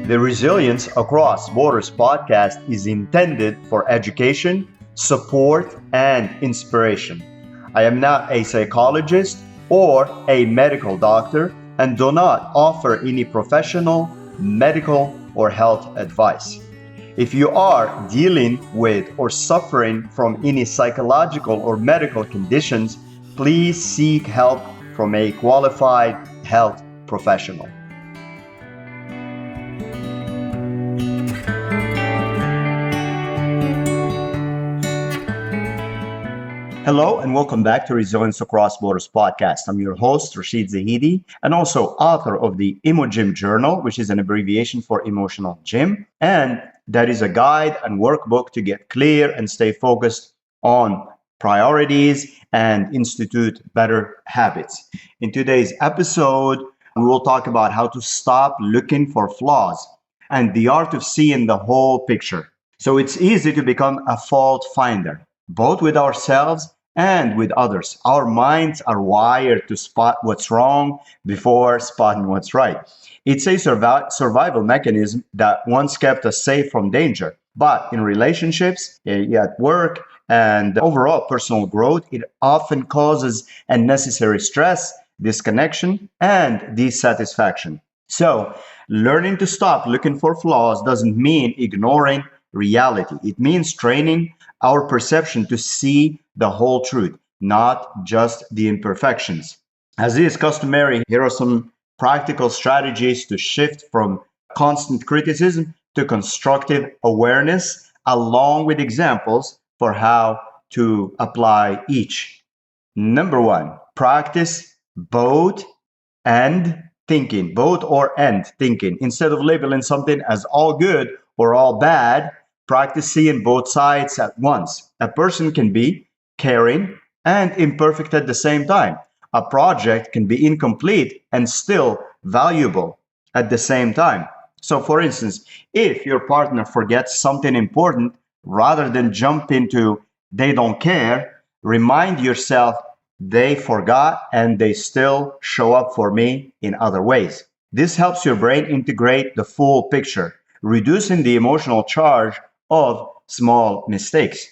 The Resilience Across Borders podcast is intended for education, support, and inspiration. I am not a psychologist or a medical doctor and do not offer any professional, medical, or health advice. If you are dealing with or suffering from any psychological or medical conditions, please seek help from a qualified health professional. Hello and welcome back to Resilience Across Borders podcast. I'm your host, Rachid Zahidi, and also author of the Emo Gym Journal, which is an abbreviation for Emotional Gym. And that is a guide and workbook to get clear and stay focused on priorities and institute better habits. In today's episode, we will talk about how to stop looking for flaws and the art of seeing the whole picture. So it's easy to become a fault finder, both with ourselves and with others. Our minds are wired to spot what's wrong before spotting what's right. It's a survival mechanism that once kept us safe from danger. But in relationships, at work, and overall personal growth, it often causes unnecessary stress, disconnection, and dissatisfaction. So, learning to stop looking for flaws doesn't mean ignoring reality. It means training our perception to see the whole truth, not just the imperfections. As is customary, here are some practical strategies to shift from constant criticism to constructive awareness, along with examples for how to apply each. Number one, practice both or and thinking. Instead of labeling something as all good or all bad, practice seeing both sides at once. A person can be caring and imperfect at the same time. A project can be incomplete and still valuable at the same time. So, for instance, if your partner forgets something important, rather than jump into they don't care, remind yourself they forgot and they still show up for me in other ways. This helps your brain integrate the full picture, reducing the emotional charge of small mistakes.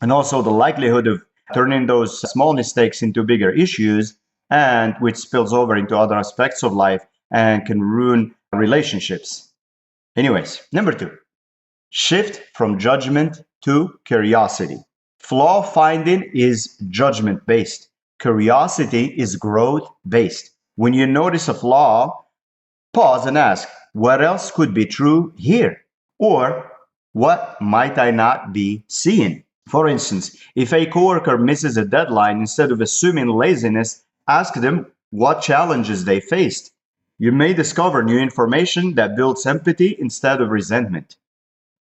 And also the likelihood of turning those small mistakes into bigger issues, and which spills over into other aspects of life and can ruin relationships. Anyways, number two, shift from judgment to curiosity. Flaw finding is judgment based. Curiosity is growth based. When you notice a flaw, pause and ask, what else could be true here? Or what might I not be seeing? For instance, if a coworker misses a deadline, instead of assuming laziness, ask them what challenges they faced. You may discover new information that builds empathy instead of resentment.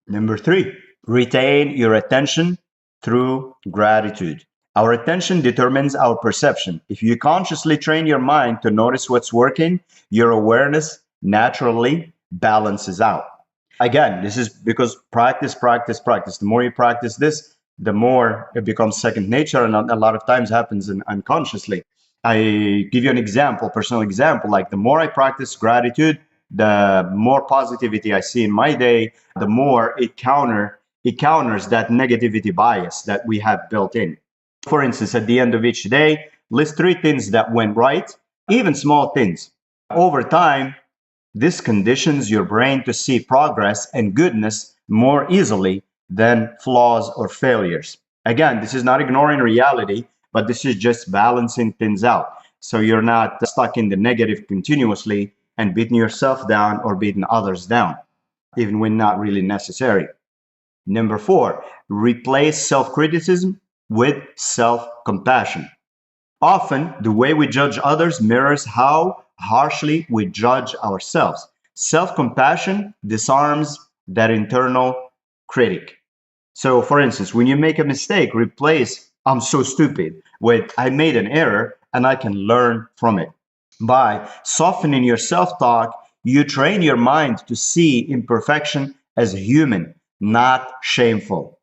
Number three, retain your attention through gratitude. Our attention determines our perception. If you consciously train your mind to notice what's working, your awareness naturally balances out. Again, this is because practice. The more you practice this, the more it becomes second nature, and a lot of times happens unconsciously. I give you an example, personal example, like the more I practice gratitude, the more positivity I see in my day, the more it counters that negativity bias that we have built in. For instance, at the end of each day, list 3 things that went right, even small things. Over time, this conditions your brain to see progress and goodness more easily than flaws or failures. Again, this is not ignoring reality, but this is just balancing things out. So you're not stuck in the negative continuously and beating yourself down or beating others down, even when not really necessary. Number 4, replace self-criticism with self-compassion. Often, the way we judge others mirrors how harshly we judge ourselves. Self-compassion disarms that internal critic. So, for instance, when you make a mistake, replace I'm so stupid with I made an error and I can learn from it. By softening your self-talk, you train your mind to see imperfection as human, not shameful.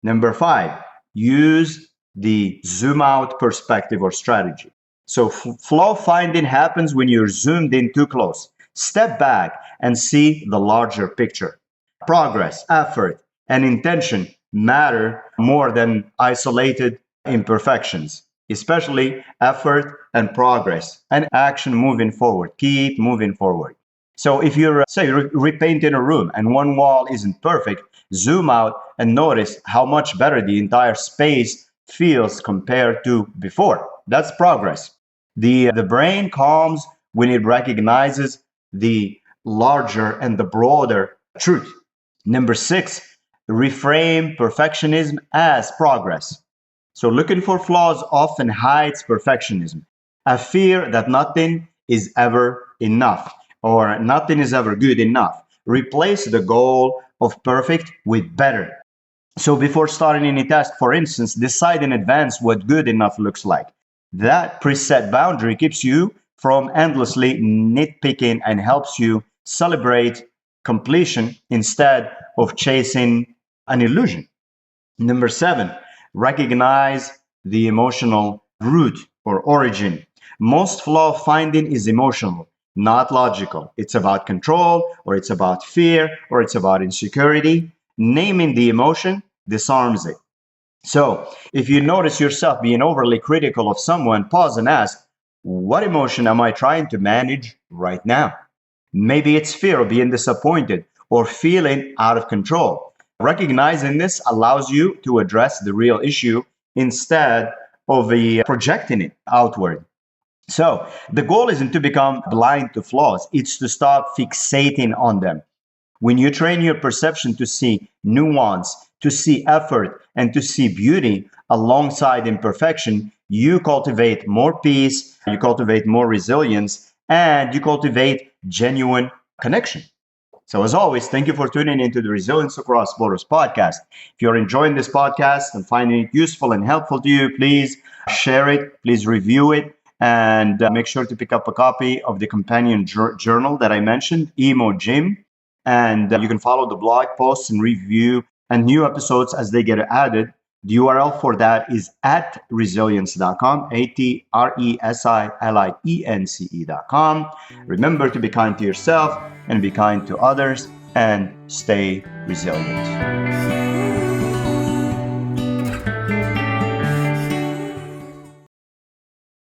Number 5, use the zoom out perspective or strategy. So flaw finding happens when you're zoomed in too close. Step back and see the larger picture. Progress, effort, and intention matter more than isolated imperfections, especially effort and progress and action moving forward. Keep moving forward. So if you're, say, repainting a room and one wall isn't perfect, zoom out and notice how much better the entire space feels compared to before. That's progress. The brain calms when it recognizes the larger and the broader truth. Number 6, reframe perfectionism as progress. So looking for flaws often hides perfectionism, a fear that nothing is ever enough or nothing is ever good enough. Replace the goal of perfect with better. So before starting any task, for instance, decide in advance what good enough looks like. That preset boundary keeps you from endlessly nitpicking and helps you celebrate completion instead of chasing an illusion. Number 7, recognize the emotional root or origin. Most flaw finding is emotional, not logical. It's about control, or it's about fear, or it's about insecurity. Naming the emotion disarms it. So, if you notice yourself being overly critical of someone, pause and ask, what emotion am I trying to manage right now? Maybe it's fear of being disappointed or feeling out of control. Recognizing this allows you to address the real issue instead of projecting it outward. So the goal isn't to become blind to flaws, it's to stop fixating on them. When you train your perception to see nuance, to see effort, and to see beauty alongside imperfection, you cultivate more peace, you cultivate more resilience, and you cultivate genuine connection. So as always, thank you for tuning into the Resilience Across Borders podcast. If you're enjoying this podcast and finding it useful and helpful to you, please share it, please review it, and make sure to pick up a copy of the companion journal that I mentioned, Emo Gym. And you can follow the blog posts and review and new episodes as they get added. The URL for that is at resilience.com, ATRESILIENCE.com. Remember to be kind to yourself and be kind to others and stay resilient.